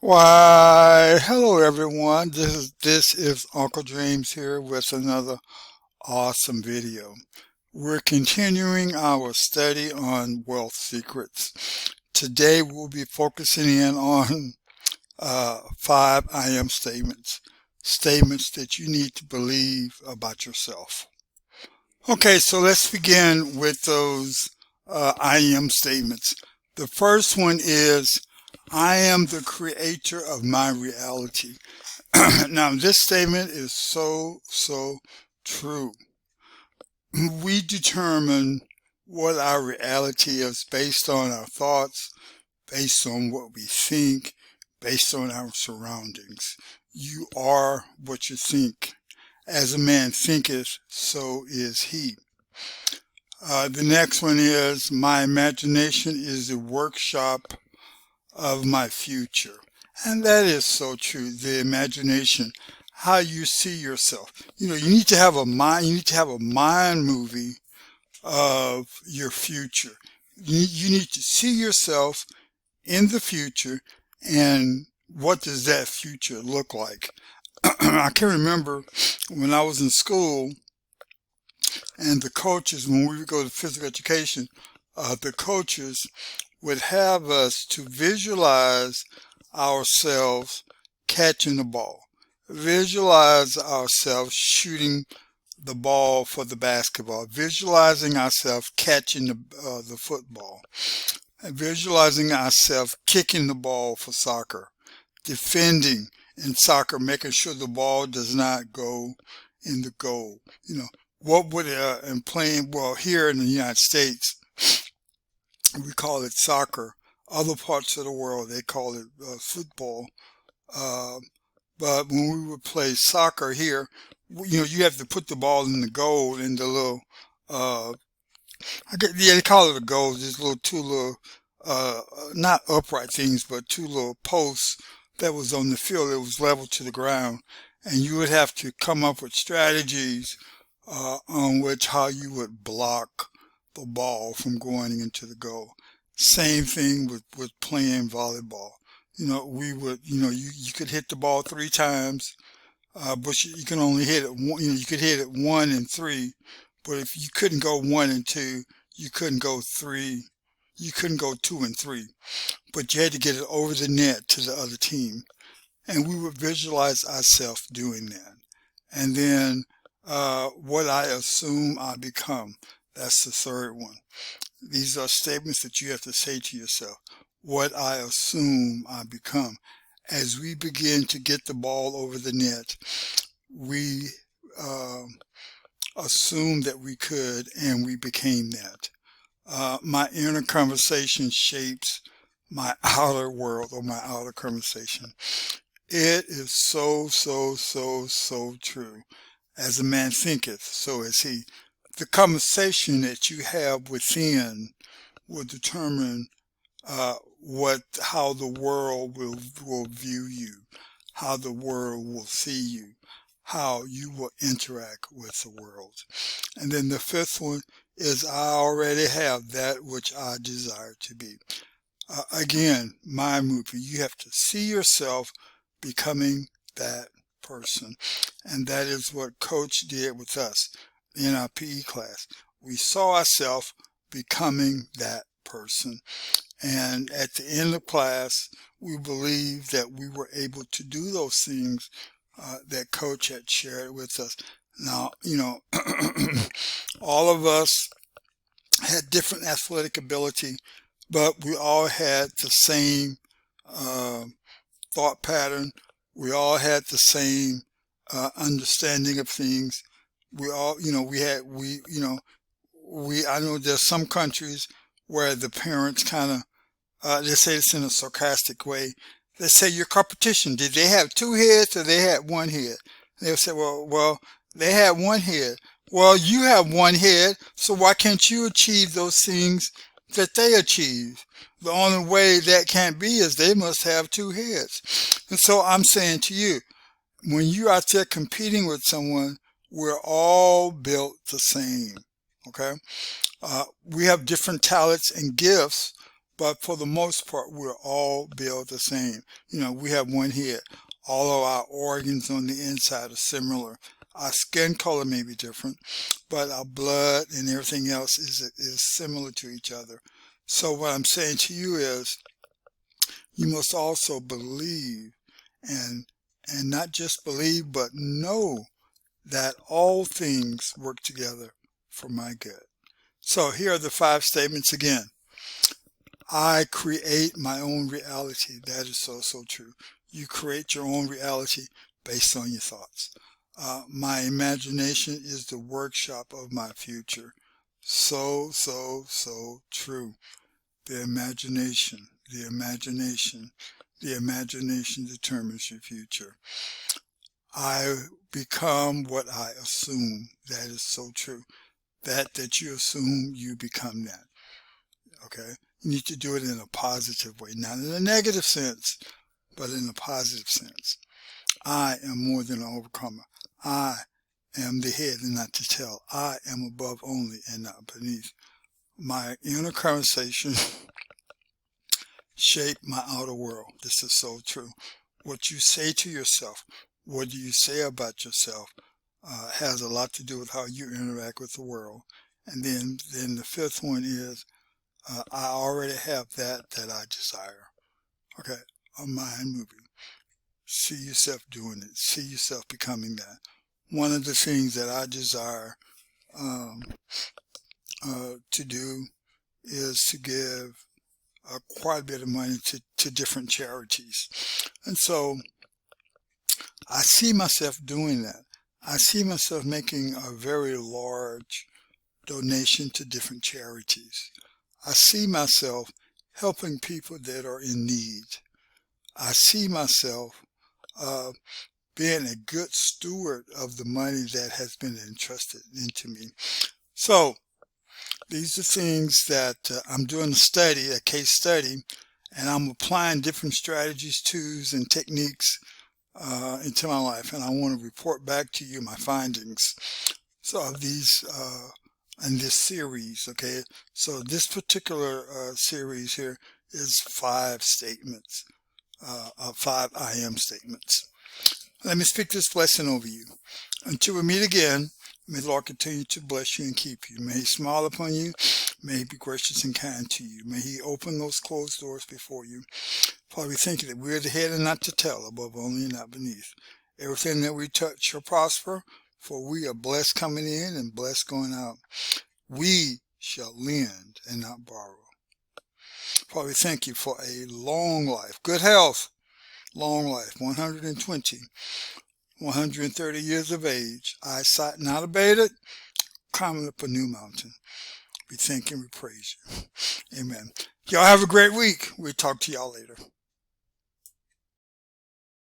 Why, hello everyone. This is Uncle James here with another awesome video. We're continuing our study on wealth secrets. Today we'll be focusing in on five I am statements. Statements that you need to believe about yourself. Okay, so let's begin with those I am statements. The first one is I am the creator of my reality. Now, this statement is so true. We determine what our reality is based on our thoughts, based on what we think, based on our surroundings. You are what you think. As a man thinketh, so is he. The next one is my imagination is the workshop of my future. And that is so true. The imagination, how you see yourself. You need to have a mind, you need to have a mind movie of your future. You need to see yourself in the future and what does that future look like? I can remember when I was in school and the coaches, when we would go to physical education, the coaches would have us to visualize ourselves catching the ball, visualize ourselves shooting the ball for the basketball, visualizing ourselves catching the football, and visualizing ourselves kicking the ball for soccer, defending in soccer, making sure the ball does not go in the goal. What would and playing well here in the United States, we call it soccer. Other parts of the world they call it football. Uh, but when we would play soccer here, you have to put the ball in the goal in the little uh, yeah, they call it a goal. Just little two little not upright things, but two little posts that was on the field. It was level to the ground, and you would have to come up with strategies on which how you would block the ball from going into the goal. Same thing with playing volleyball. We would, you could hit the ball three times, but you can only hit it one, you could hit it one and three, but if you couldn't go one and two, you couldn't go three, you couldn't go two and three, but you had to get it over the net to the other team. And we would visualize ourselves doing that. And then what I assume I become. That's the third one. These are statements that you have to say to yourself. What I assume I become. As we begin to get the ball over the net, we assumed that we could, and we became that. My inner conversation shapes my outer world or my outer conversation. It is so true. As a man thinketh, so is he. The conversation that you have within will determine how the world will view you, how the world will see you, how you will interact with the world. And then the fifth one is I already have that which I desire to be. Again, my movie, you have to see yourself becoming that person. And that is what Coach did with us in our PE class. We saw ourselves becoming that person. And at the end of class, we believed that we were able to do those things that Coach had shared with us. Now, all of us had different athletic ability, but we all had the same uh, thought pattern. We all had the same understanding of things. We all, I know there's some countries where the parents kind of, they say this in a sarcastic way. They say your competition, did they have two heads or they had one head? They'll say, well, they had one head. Well, you have one head, so why can't you achieve those things that they achieve? The only way that can't be is they must have two heads. And so I'm saying to you, when you're out there competing with someone, we're all built the same. Okay? We have different talents and gifts, but for the most part, we're all built the same. You know, we have one head. All of our organs on the inside are similar. Our skin color may be different, but our blood and everything else is similar to each other. So what I'm saying to you is, you must also believe, and not just believe, but know that all things work together for my good. So here are the 5 statements again. I create my own reality. That is so true. You create your own reality based on your thoughts. My imagination is the workshop of my future. So true. The imagination determines your future. I become what I assume. That is so true. That you assume, you become that. Okay? You need to do it in a positive way, not in a negative sense, but in a positive sense. I am more than an overcomer. I am the head and not the tail. I am above only and not beneath. My inner conversation shape my outer world. This is so true. What you say to yourself, what do you say about yourself, has a lot to do with how you interact with the world. And then the 5th one is, I already have that I desire. Okay, a mind moving. See yourself doing it. See yourself becoming that. One of the things that I desire to do is to give quite a bit of money to different charities. And so I see myself doing that. I see myself making a very large donation to different charities. I see myself helping people that are in need. I see myself being a good steward of the money that has been entrusted into me. So these are things that I'm doing a case study, and I'm applying different strategies, tools, and techniques into my life, and I want to report back to you my findings. So of these in this series, okay. So this particular series here is 5 statements, 5 I am statements. Let me speak this blessing over you. Until we meet again, may the Lord continue to bless you and keep you. May He smile upon you. May He be gracious and kind to you. May He open those closed doors before you. Father, we thank you that we are the head and not the tail, above only and not beneath. Everything that we touch shall prosper, for we are blessed coming in and blessed going out. We shall lend and not borrow. Father, we thank you for a long life, good health, long life, 120, 130 years of age, eyesight not abated, climbing up a new mountain. We thank and we praise you. Amen. Y'all have a great week. We'll talk to y'all later.